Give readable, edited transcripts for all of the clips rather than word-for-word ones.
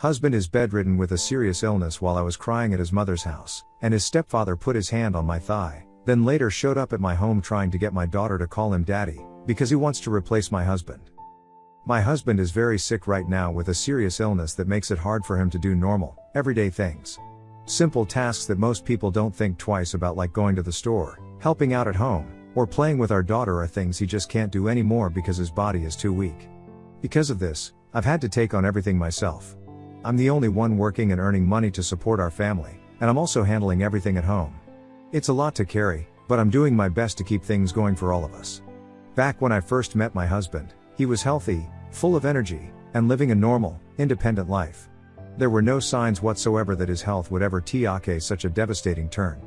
Husband is bedridden with a serious illness while I was crying at his mother's house, and his stepfather put his hand on my thigh, then later showed up at my home trying to get my daughter to call him daddy, because he wants to replace my husband. My husband is very sick right now with a serious illness that makes it hard for him to do normal, everyday things. Simple tasks that most people don't think twice about, like going to the store, helping out at home, or playing with our daughter, are things he just can't do anymore because his body is too weak. Because of this, I've had to take on everything myself. I'm the only one working and earning money to support our family, and I'm also handling everything at home. It's a lot to carry, but I'm doing my best to keep things going for all of us. Back when I first met my husband, he was healthy, full of energy, and living a normal, independent life. There were no signs whatsoever that his health would ever take such a devastating turn.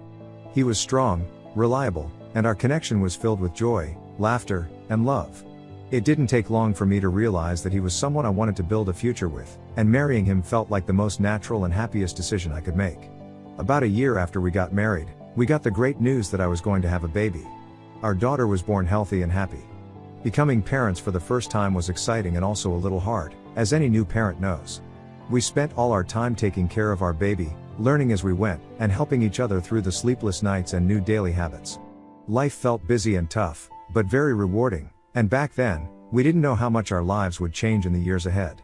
He was strong, reliable, and our connection was filled with joy, laughter, and love. It didn't take long for me to realize that he was someone I wanted to build a future with, and marrying him felt like the most natural and happiest decision I could make. About a year after we got married, we got the great news that I was going to have a baby. Our daughter was born healthy and happy. Becoming parents for the first time was exciting and also a little hard, as any new parent knows. We spent all our time taking care of our baby, learning as we went, and helping each other through the sleepless nights and new daily habits. Life felt busy and tough, but very rewarding, and back then, we didn't know how much our lives would change in the years ahead.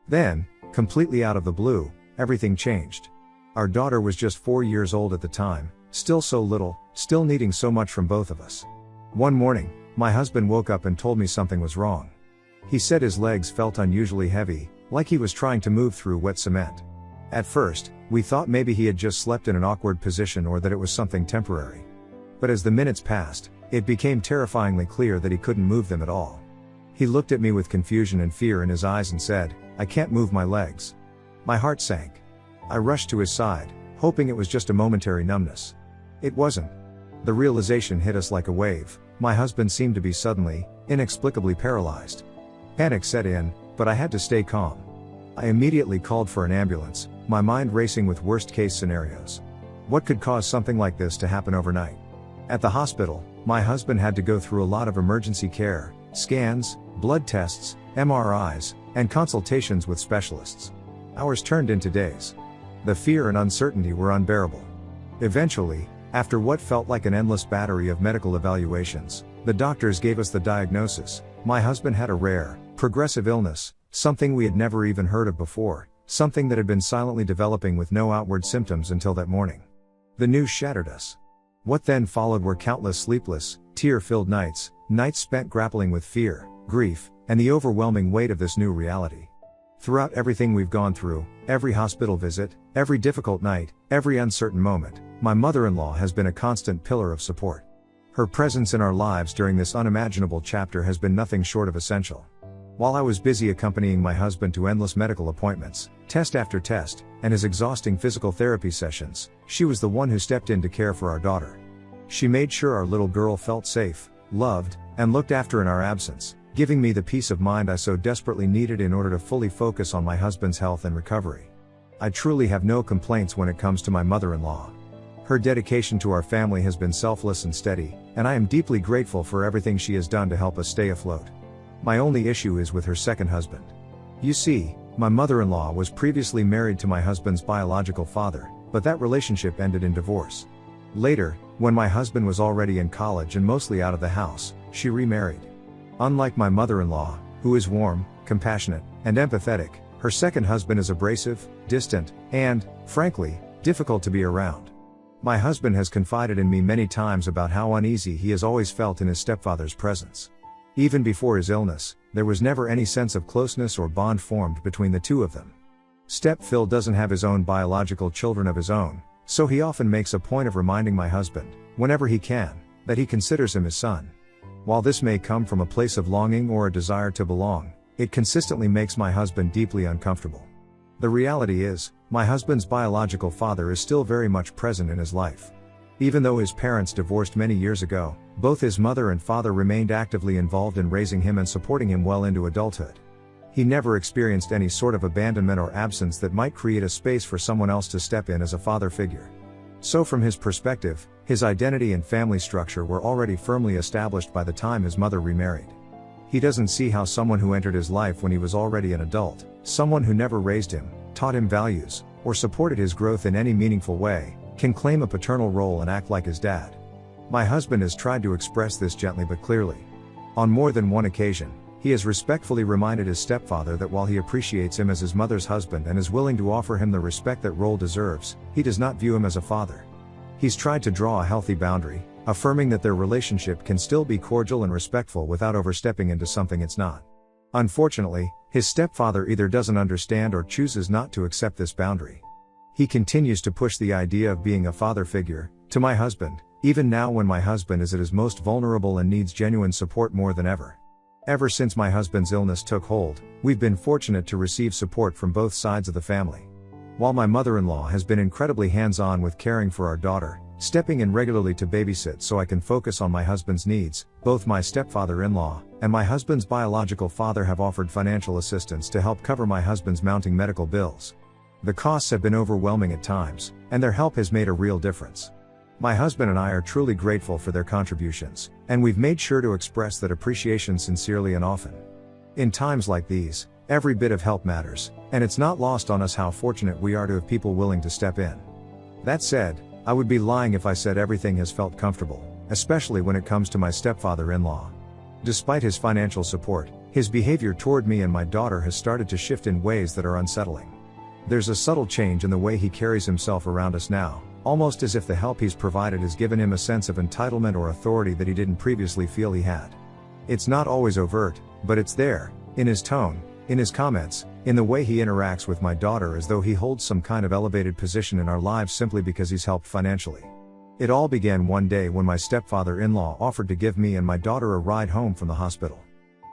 Then, completely out of the blue, everything changed. Our daughter was just 4 years old at the time, still so little, still needing so much from both of us. One morning, my husband woke up and told me something was wrong. He said his legs felt unusually heavy, like he was trying to move through wet cement. At first, we thought maybe he had just slept in an awkward position or that it was something temporary. But as the minutes passed, it became terrifyingly clear that he couldn't move them at all. He looked at me with confusion and fear in his eyes and said, "I can't move my legs." My heart sank. I rushed to his side, hoping it was just a momentary numbness. It wasn't. The realization hit us like a wave. My husband seemed to be suddenly, inexplicably paralyzed. Panic set in, but I had to stay calm. I immediately called for an ambulance, my mind racing with worst-case scenarios. What could cause something like this to happen overnight? At the hospital, my husband had to go through a lot of emergency care, scans, blood tests, MRIs, and consultations with specialists. Hours turned into days. The fear and uncertainty were unbearable. Eventually, after what felt like an endless battery of medical evaluations, the doctors gave us the diagnosis: my husband had a rare, progressive illness, something we had never even heard of before, something that had been silently developing with no outward symptoms until that morning. The news shattered us. What then followed were countless sleepless, tear-filled nights, nights spent grappling with fear, grief, and the overwhelming weight of this new reality. Throughout everything we've gone through, every hospital visit, every difficult night, every uncertain moment, my mother-in-law has been a constant pillar of support. Her presence in our lives during this unimaginable chapter has been nothing short of essential. While I was busy accompanying my husband to endless medical appointments, test after test, and his exhausting physical therapy sessions, she was the one who stepped in to care for our daughter. She made sure our little girl felt safe, loved, and looked after in our absence, giving me the peace of mind I so desperately needed in order to fully focus on my husband's health and recovery. I truly have no complaints when it comes to my mother-in-law. Her dedication to our family has been selfless and steady, and I am deeply grateful for everything she has done to help us stay afloat. My only issue is with her second husband. You see, my mother-in-law was previously married to my husband's biological father, but that relationship ended in divorce. Later, when my husband was already in college and mostly out of the house, she remarried. Unlike my mother-in-law, who is warm, compassionate, and empathetic, her second husband is abrasive, distant, and, frankly, difficult to be around. My husband has confided in me many times about how uneasy he has always felt in his stepfather's presence. Even before his illness, there was never any sense of closeness or bond formed between the two of them. Step Phil doesn't have his own biological children of his own, so he often makes a point of reminding my husband, whenever he can, that he considers him his son. While this may come from a place of longing or a desire to belong, it consistently makes my husband deeply uncomfortable. The reality is, my husband's biological father is still very much present in his life. Even though his parents divorced many years ago, both his mother and father remained actively involved in raising him and supporting him well into adulthood. He never experienced any sort of abandonment or absence that might create a space for someone else to step in as a father figure. So from his perspective, his identity and family structure were already firmly established by the time his mother remarried. He doesn't see how someone who entered his life when he was already an adult, someone who never raised him, taught him values, or supported his growth in any meaningful way, can claim a paternal role and act like his dad. My husband has tried to express this gently but clearly. On more than one occasion, he has respectfully reminded his stepfather that while he appreciates him as his mother's husband and is willing to offer him the respect that role deserves, he does not view him as a father. He's tried to draw a healthy boundary, affirming that their relationship can still be cordial and respectful without overstepping into something it's not. Unfortunately, his stepfather either doesn't understand or chooses not to accept this boundary. He continues to push the idea of being a father figure to my husband, even now when my husband is at his most vulnerable and needs genuine support more than ever. Ever since my husband's illness took hold, we've been fortunate to receive support from both sides of the family. While my mother-in-law has been incredibly hands-on with caring for our daughter, stepping in regularly to babysit so I can focus on my husband's needs, both my stepfather-in-law and my husband's biological father have offered financial assistance to help cover my husband's mounting medical bills. The costs have been overwhelming at times, and their help has made a real difference. My husband and I are truly grateful for their contributions, and we've made sure to express that appreciation sincerely and often. In times like these, every bit of help matters, and it's not lost on us how fortunate we are to have people willing to step in. That said, I would be lying if I said everything has felt comfortable, especially when it comes to my stepfather-in-law. Despite his financial support, his behavior toward me and my daughter has started to shift in ways that are unsettling. There's a subtle change in the way he carries himself around us now, almost as if the help he's provided has given him a sense of entitlement or authority that he didn't previously feel he had. It's not always overt, but it's there, in his tone, in his comments, in the way he interacts with my daughter, as though he holds some kind of elevated position in our lives simply because he's helped financially. It all began one day when my stepfather-in-law offered to give me and my daughter a ride home from the hospital.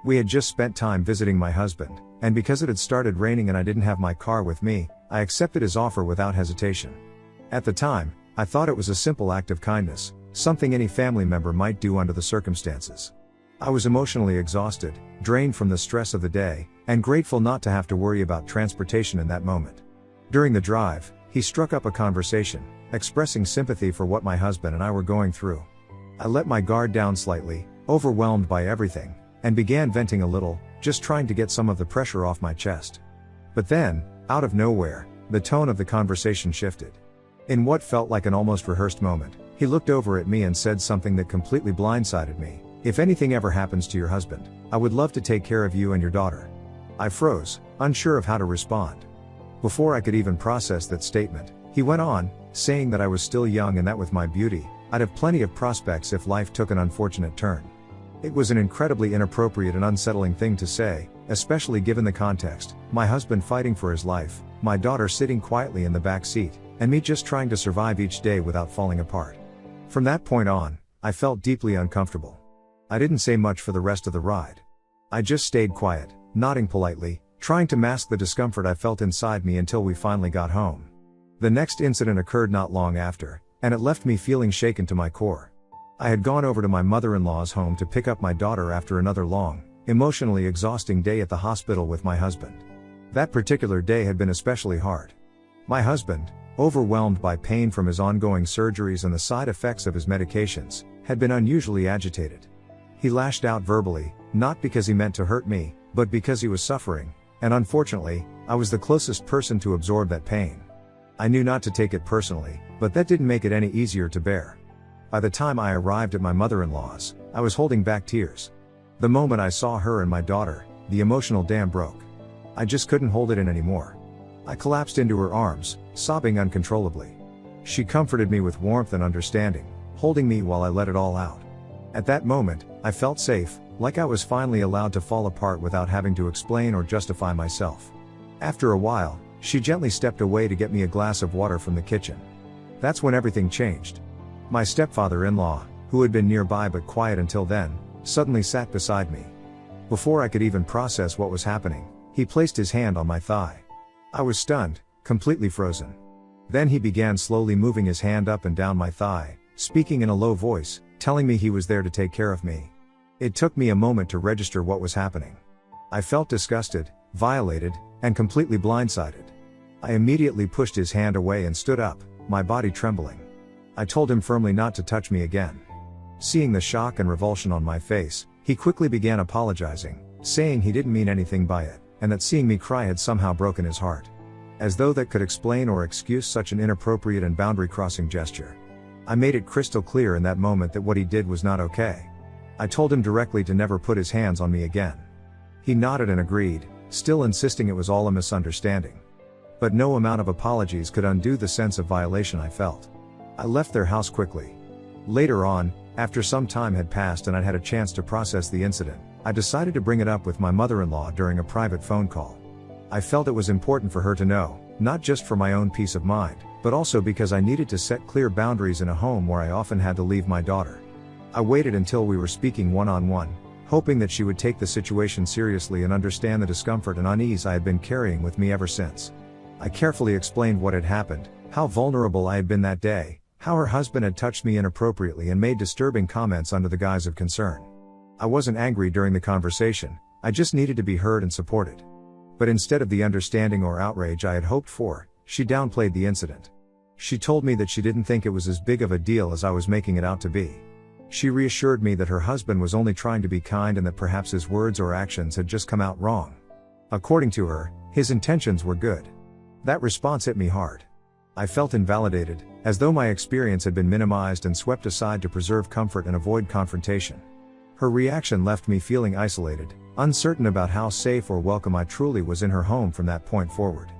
We had just spent time visiting my husband, and because it had started raining and I didn't have my car with me, I accepted his offer without hesitation. At the time, I thought it was a simple act of kindness, something any family member might do under the circumstances. I was emotionally exhausted, drained from the stress of the day, and grateful not to have to worry about transportation in that moment. During the drive, he struck up a conversation, expressing sympathy for what my husband and I were going through. I let my guard down slightly, overwhelmed by everything, and began venting a little, just trying to get some of the pressure off my chest. But then, out of nowhere, the tone of the conversation shifted. In what felt like an almost rehearsed moment, he looked over at me and said something that completely blindsided me. "If anything ever happens to your husband, I would love to take care of you and your daughter." I froze, unsure of how to respond. Before I could even process that statement, he went on, saying that I was still young and that with my beauty, I'd have plenty of prospects if life took an unfortunate turn. It was an incredibly inappropriate and unsettling thing to say, especially given the context: my husband fighting for his life, my daughter sitting quietly in the back seat, and me just trying to survive each day without falling apart. From that point on, I felt deeply uncomfortable. I didn't say much for the rest of the ride. I just stayed quiet, nodding politely, trying to mask the discomfort I felt inside me until we finally got home. The next incident occurred not long after, and it left me feeling shaken to my core. I had gone over to my mother-in-law's home to pick up my daughter after another long, emotionally exhausting day at the hospital with my husband. That particular day had been especially hard. My husband, overwhelmed by pain from his ongoing surgeries and the side effects of his medications, had been unusually agitated. He lashed out verbally, not because he meant to hurt me, but because he was suffering, and unfortunately, I was the closest person to absorb that pain. I knew not to take it personally, but that didn't make it any easier to bear. By the time I arrived at my mother-in-law's, I was holding back tears. The moment I saw her and my daughter, the emotional dam broke. I just couldn't hold it in anymore. I collapsed into her arms, sobbing uncontrollably. She comforted me with warmth and understanding, holding me while I let it all out. At that moment, I felt safe, like I was finally allowed to fall apart without having to explain or justify myself. After a while, she gently stepped away to get me a glass of water from the kitchen. That's when everything changed. My stepfather-in-law, who had been nearby but quiet until then, suddenly sat beside me. Before I could even process what was happening, he placed his hand on my thigh. I was stunned, completely frozen. Then he began slowly moving his hand up and down my thigh, speaking in a low voice, telling me he was there to take care of me. It took me a moment to register what was happening. I felt disgusted, violated, and completely blindsided. I immediately pushed his hand away and stood up, my body trembling. I told him firmly not to touch me again. Seeing the shock and revulsion on my face, he quickly began apologizing, saying he didn't mean anything by it, and that seeing me cry had somehow broken his heart. As though that could explain or excuse such an inappropriate and boundary-crossing gesture. I made it crystal clear in that moment that what he did was not okay. I told him directly to never put his hands on me again. He nodded and agreed, still insisting it was all a misunderstanding. But no amount of apologies could undo the sense of violation I felt. I left their house quickly. Later on, after some time had passed and I'd had a chance to process the incident, I decided to bring it up with my mother-in-law during a private phone call. I felt it was important for her to know, not just for my own peace of mind, but also because I needed to set clear boundaries in a home where I often had to leave my daughter. I waited until we were speaking one-on-one, hoping that she would take the situation seriously and understand the discomfort and unease I had been carrying with me ever since. I carefully explained what had happened, how vulnerable I had been that day, how her husband had touched me inappropriately and made disturbing comments under the guise of concern. I wasn't angry during the conversation, I just needed to be heard and supported. But instead of the understanding or outrage I had hoped for, she downplayed the incident. She told me that she didn't think it was as big of a deal as I was making it out to be. She reassured me that her husband was only trying to be kind and that perhaps his words or actions had just come out wrong. According to her, his intentions were good. That response hit me hard. I felt invalidated, as though my experience had been minimized and swept aside to preserve comfort and avoid confrontation. Her reaction left me feeling isolated, uncertain about how safe or welcome I truly was in her home from that point forward.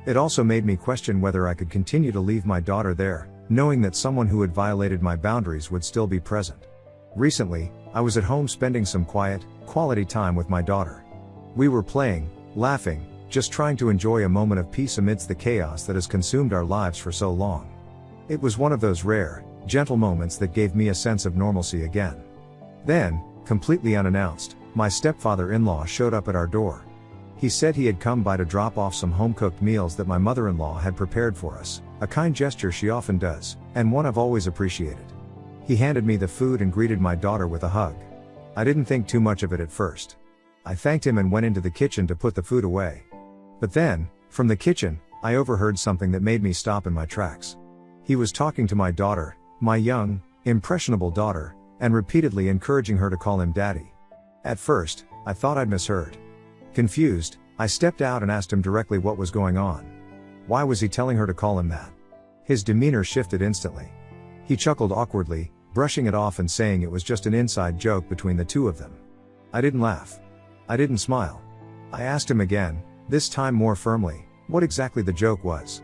It also made me question whether I could continue to leave my daughter there, knowing that someone who had violated my boundaries would still be present. Recently, I was at home spending some quiet, quality time with my daughter. We were playing, laughing, just trying to enjoy a moment of peace amidst the chaos that has consumed our lives for so long. It was one of those rare, gentle moments that gave me a sense of normalcy again. Then, completely unannounced, my stepfather-in-law showed up at our door. He said he had come by to drop off some home-cooked meals that my mother-in-law had prepared for us, a kind gesture she often does, and one I've always appreciated. He handed me the food and greeted my daughter with a hug. I didn't think too much of it at first. I thanked him and went into the kitchen to put the food away. But then, from the kitchen, I overheard something that made me stop in my tracks. He was talking to my daughter, my young, impressionable daughter, and repeatedly encouraging her to call him daddy. At first, I thought I'd misheard. Confused, I stepped out and asked him directly what was going on. Why was he telling her to call him that? His demeanor shifted instantly. He chuckled awkwardly, brushing it off and saying it was just an inside joke between the two of them. I didn't laugh. I didn't smile. I asked him again, this time more firmly, what exactly the joke was.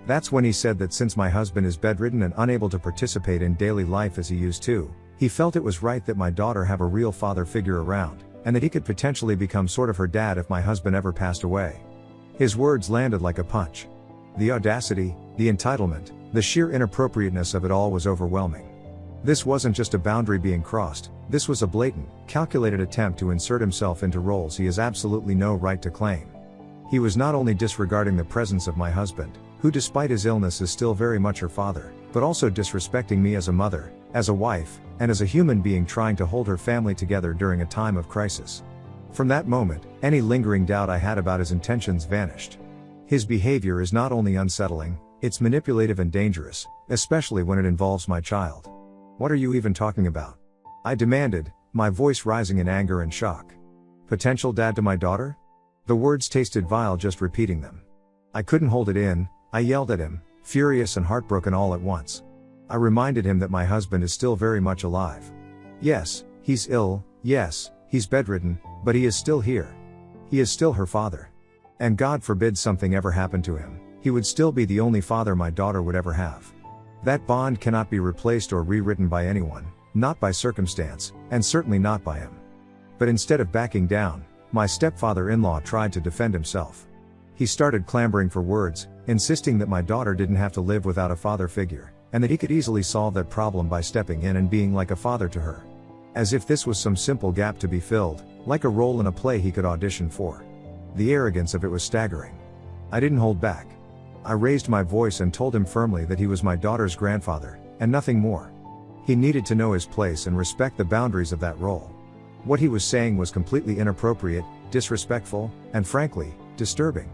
That's when he said that since my husband is bedridden and unable to participate in daily life as he used to, he felt it was right that my daughter have a real father figure around, and that he could potentially become sort of her dad if my husband ever passed away. His words landed like a punch. The audacity, the entitlement, the sheer inappropriateness of it all was overwhelming. This wasn't just a boundary being crossed, this was a blatant, calculated attempt to insert himself into roles he has absolutely no right to claim. He was not only disregarding the presence of my husband, who despite his illness is still very much her father, but also disrespecting me as a mother, as a wife, and as a human being trying to hold her family together during a time of crisis. From that moment, any lingering doubt I had about his intentions vanished. His behavior is not only unsettling, it's manipulative and dangerous, especially when it involves my child. What are you even talking about? I demanded, my voice rising in anger and shock. Potential dad to my daughter? The words tasted vile just repeating them. I couldn't hold it in, I yelled at him, furious and heartbroken all at once. I reminded him that my husband is still very much alive. Yes, he's ill, yes, he's bedridden, but he is still here. He is still her father. And God forbid something ever happened to him, he would still be the only father my daughter would ever have. That bond cannot be replaced or rewritten by anyone, not by circumstance, and certainly not by him. But instead of backing down, my stepfather-in-law tried to defend himself. He started clamoring for words, insisting that my daughter didn't have to live without a father figure, and that he could easily solve that problem by stepping in and being like a father to her. As if this was some simple gap to be filled, like a role in a play he could audition for. The arrogance of it was staggering. I didn't hold back. I raised my voice and told him firmly that he was my daughter's grandfather, and nothing more. He needed to know his place and respect the boundaries of that role. What he was saying was completely inappropriate, disrespectful, and frankly, disturbing.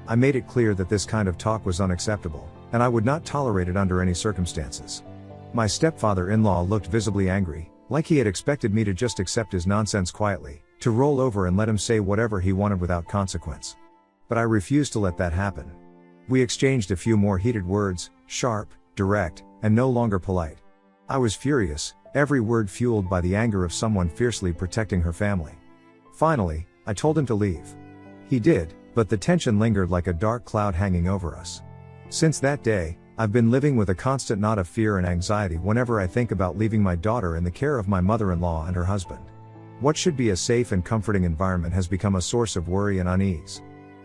I made it clear that this kind of talk was unacceptable, and I would not tolerate it under any circumstances. My stepfather-in-law looked visibly angry, like he had expected me to just accept his nonsense quietly, to roll over and let him say whatever he wanted without consequence. But I refused to let that happen. We exchanged a few more heated words, sharp, direct, and no longer polite. I was furious, every word fueled by the anger of someone fiercely protecting her family. Finally, I told him to leave. He did, but the tension lingered like a dark cloud hanging over us. Since that day, I've been living with a constant knot of fear and anxiety whenever I think about leaving my daughter in the care of my mother-in-law and her husband. What should be a safe and comforting environment has become a source of worry and unease.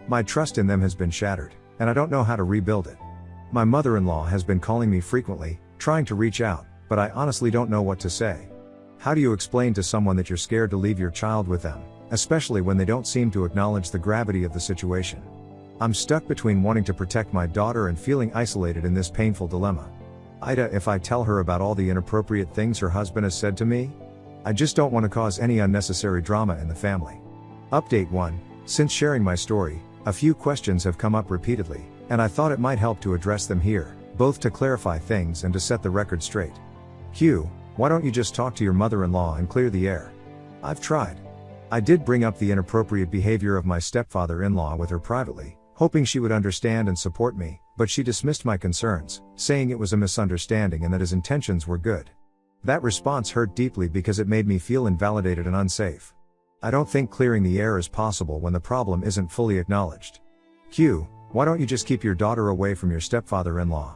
My trust in them has been shattered, and I don't know how to rebuild it. My mother-in-law has been calling me frequently, trying to reach out, but I honestly don't know what to say. How do you explain to someone that you're scared to leave your child with them, especially when they don't seem to acknowledge the gravity of the situation? I'm stuck between wanting to protect my daughter and feeling isolated in this painful dilemma. Ida, if I tell her about all the inappropriate things her husband has said to me? I just don't want to cause any unnecessary drama in the family. Update 1. Since sharing my story, a few questions have come up repeatedly, and I thought it might help to address them here, both to clarify things and to set the record straight. Q. Why don't you just talk to your mother-in-law and clear the air? I've tried. I did bring up the inappropriate behavior of my stepfather-in-law with her privately, hoping she would understand and support me, but she dismissed my concerns, saying it was a misunderstanding and that his intentions were good. That response hurt deeply because it made me feel invalidated and unsafe. I don't think clearing the air is possible when the problem isn't fully acknowledged. Q. Why don't you just keep your daughter away from your stepfather-in-law?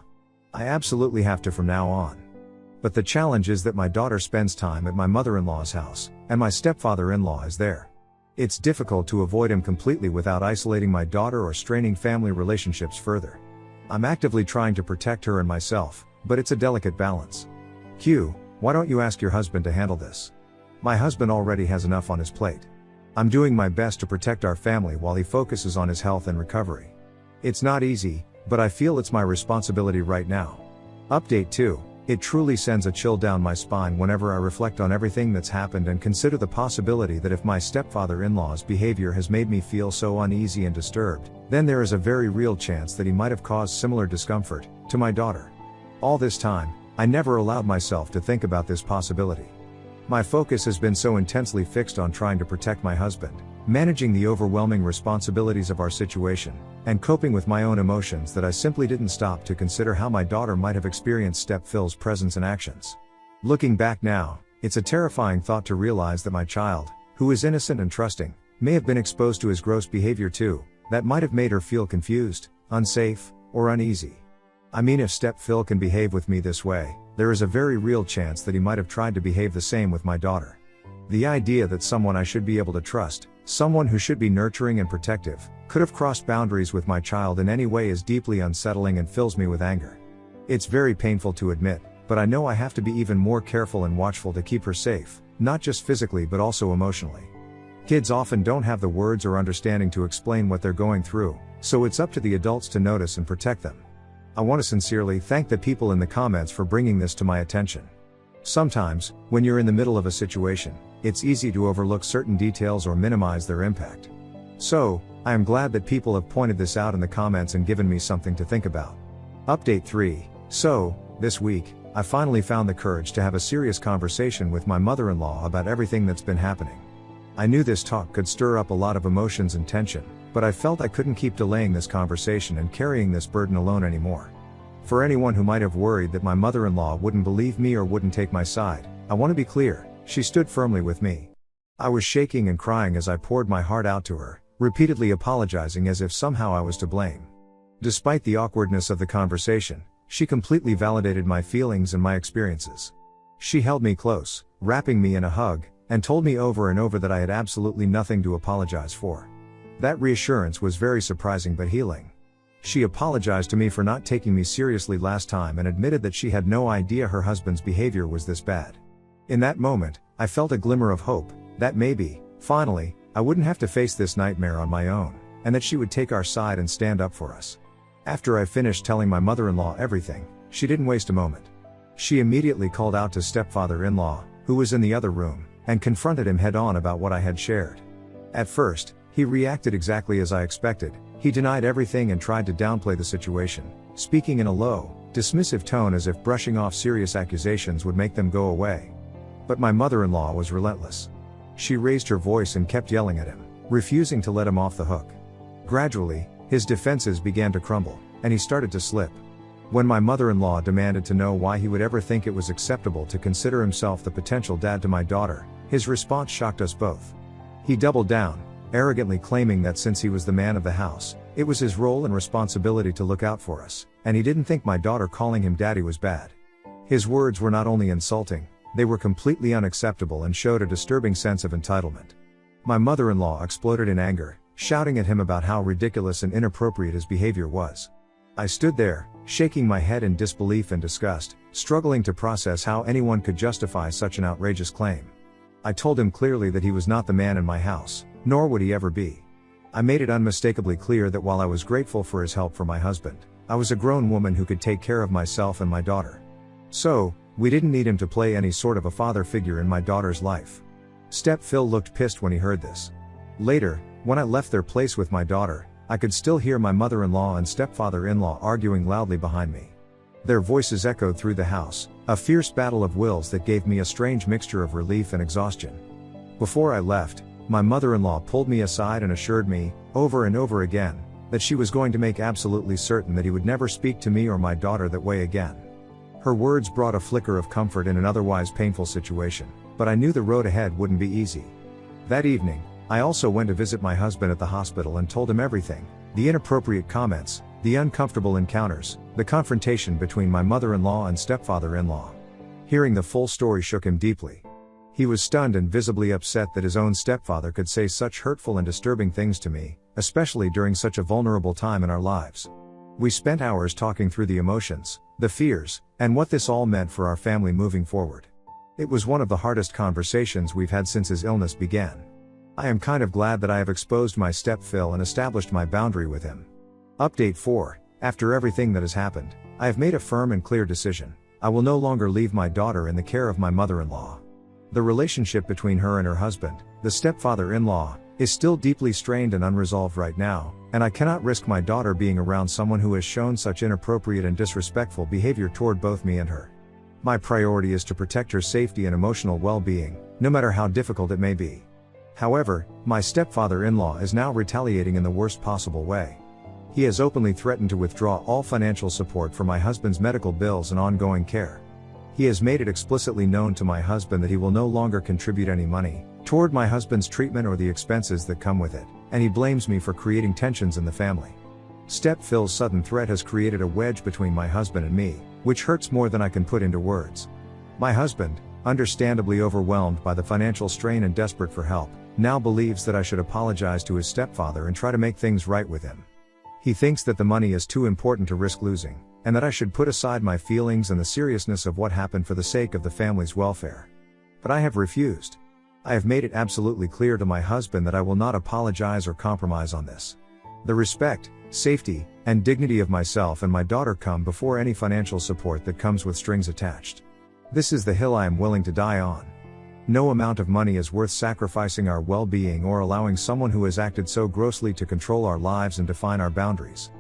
I absolutely have to from now on. But the challenge is that my daughter spends time at my mother-in-law's house, and my stepfather-in-law is there. It's difficult to avoid him completely without isolating my daughter or straining family relationships further. I'm actively trying to protect her and myself, but it's a delicate balance. Q. Why don't you ask your husband to handle this? My husband already has enough on his plate. I'm doing my best to protect our family while he focuses on his health and recovery. It's not easy, but I feel it's my responsibility right now. Update 2. It truly sends a chill down my spine whenever I reflect on everything that's happened and consider the possibility that if my stepfather-in-law's behavior has made me feel so uneasy and disturbed, then there is a very real chance that he might have caused similar discomfort to my daughter. All this time, I never allowed myself to think about this possibility. My focus has been so intensely fixed on trying to protect my husband, managing the overwhelming responsibilities of our situation, and coping with my own emotions that I simply didn't stop to consider how my daughter might have experienced Step Phil's presence and actions. Looking back now, it's a terrifying thought to realize that my child, who is innocent and trusting, may have been exposed to his gross behavior too, that might have made her feel confused, unsafe, or uneasy. I mean, if Step Phil can behave with me this way, there is a very real chance that he might have tried to behave the same with my daughter. The idea that someone I should be able to trust, someone who should be nurturing and protective, could have crossed boundaries with my child in any way is deeply unsettling and fills me with anger. It's very painful to admit, but I know I have to be even more careful and watchful to keep her safe, not just physically but also emotionally. Kids often don't have the words or understanding to explain what they're going through, so it's up to the adults to notice and protect them. I want to sincerely thank the people in the comments for bringing this to my attention. Sometimes, when you're in the middle of a situation, it's easy to overlook certain details or minimize their impact. So, I am glad that people have pointed this out in the comments and given me something to think about. Update 3. So, this week, I finally found the courage to have a serious conversation with my mother-in-law about everything that's been happening. I knew this talk could stir up a lot of emotions and tension, but I felt I couldn't keep delaying this conversation and carrying this burden alone anymore. For anyone who might have worried that my mother-in-law wouldn't believe me or wouldn't take my side, I want to be clear, she stood firmly with me. I was shaking and crying as I poured my heart out to her, repeatedly apologizing as if somehow I was to blame. Despite the awkwardness of the conversation, she completely validated my feelings and my experiences. She held me close, wrapping me in a hug, and told me over and over that I had absolutely nothing to apologize for. That reassurance was very surprising but healing. She apologized to me for not taking me seriously last time and admitted that she had no idea her husband's behavior was this bad. In that moment, I felt a glimmer of hope, that maybe, finally, I wouldn't have to face this nightmare on my own, and that she would take our side and stand up for us. After I finished telling my mother-in-law everything, she didn't waste a moment. She immediately called out to stepfather-in-law, who was in the other room, and confronted him head-on about what I had shared. At first, he reacted exactly as I expected. He denied everything and tried to downplay the situation, speaking in a low, dismissive tone as if brushing off serious accusations would make them go away. But my mother-in-law was relentless. She raised her voice and kept yelling at him, refusing to let him off the hook. Gradually, his defenses began to crumble, and he started to slip. When my mother-in-law demanded to know why he would ever think it was acceptable to consider himself the potential dad to my daughter, his response shocked us both. He doubled down, arrogantly claiming that since he was the man of the house, it was his role and responsibility to look out for us, and he didn't think my daughter calling him daddy was bad. His words were not only insulting, they were completely unacceptable and showed a disturbing sense of entitlement. My mother-in-law exploded in anger, shouting at him about how ridiculous and inappropriate his behavior was. I stood there, shaking my head in disbelief and disgust, struggling to process how anyone could justify such an outrageous claim. I told him clearly that he was not the man in my house, nor would he ever be. I made it unmistakably clear that while I was grateful for his help for my husband, I was a grown woman who could take care of myself and my daughter. So, we didn't need him to play any sort of a father figure in my daughter's life. Step Phil looked pissed when he heard this. Later, when I left their place with my daughter, I could still hear my mother-in-law and stepfather-in-law arguing loudly behind me. Their voices echoed through the house, a fierce battle of wills that gave me a strange mixture of relief and exhaustion. Before I left, my mother-in-law pulled me aside and assured me, over and over again, that she was going to make absolutely certain that he would never speak to me or my daughter that way again. Her words brought a flicker of comfort in an otherwise painful situation, but I knew the road ahead wouldn't be easy. That evening, I also went to visit my husband at the hospital and told him everything: the inappropriate comments, the uncomfortable encounters, the confrontation between my mother-in-law and stepfather-in-law. Hearing the full story shook him deeply. He was stunned and visibly upset that his own stepfather could say such hurtful and disturbing things to me, especially during such a vulnerable time in our lives. We spent hours talking through the emotions, the fears, and what this all meant for our family moving forward. It was one of the hardest conversations we've had since his illness began. I am kind of glad that I have exposed my step Phil and established my boundary with him. Update 4. After everything that has happened, I have made a firm and clear decision. I will no longer leave my daughter in the care of my mother-in-law. The relationship between her and her husband, the stepfather-in-law, is still deeply strained and unresolved right now, and I cannot risk my daughter being around someone who has shown such inappropriate and disrespectful behavior toward both me and her. My priority is to protect her safety and emotional well-being, no matter how difficult it may be. However, my stepfather-in-law is now retaliating in the worst possible way. He has openly threatened to withdraw all financial support for my husband's medical bills and ongoing care. He has made it explicitly known to my husband that he will no longer contribute any money toward my husband's treatment or the expenses that come with it, and he blames me for creating tensions in the family. Step Phil's sudden threat has created a wedge between my husband and me, which hurts more than I can put into words. My husband, understandably overwhelmed by the financial strain and desperate for help, now believes that I should apologize to his stepfather and try to make things right with him. He thinks that the money is too important to risk losing, and that I should put aside my feelings and the seriousness of what happened for the sake of the family's welfare. But I have refused. I have made it absolutely clear to my husband that I will not apologize or compromise on this. The respect, safety, and dignity of myself and my daughter come before any financial support that comes with strings attached. This is the hill I am willing to die on. No amount of money is worth sacrificing our well-being or allowing someone who has acted so grossly to control our lives and define our boundaries.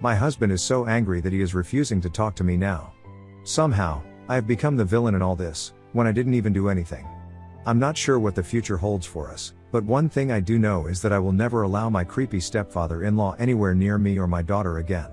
My husband is so angry that he is refusing to talk to me now. Somehow, I have become the villain in all this, when I didn't even do anything. I'm not sure what the future holds for us, but one thing I do know is that I will never allow my creepy stepfather-in-law anywhere near me or my daughter again.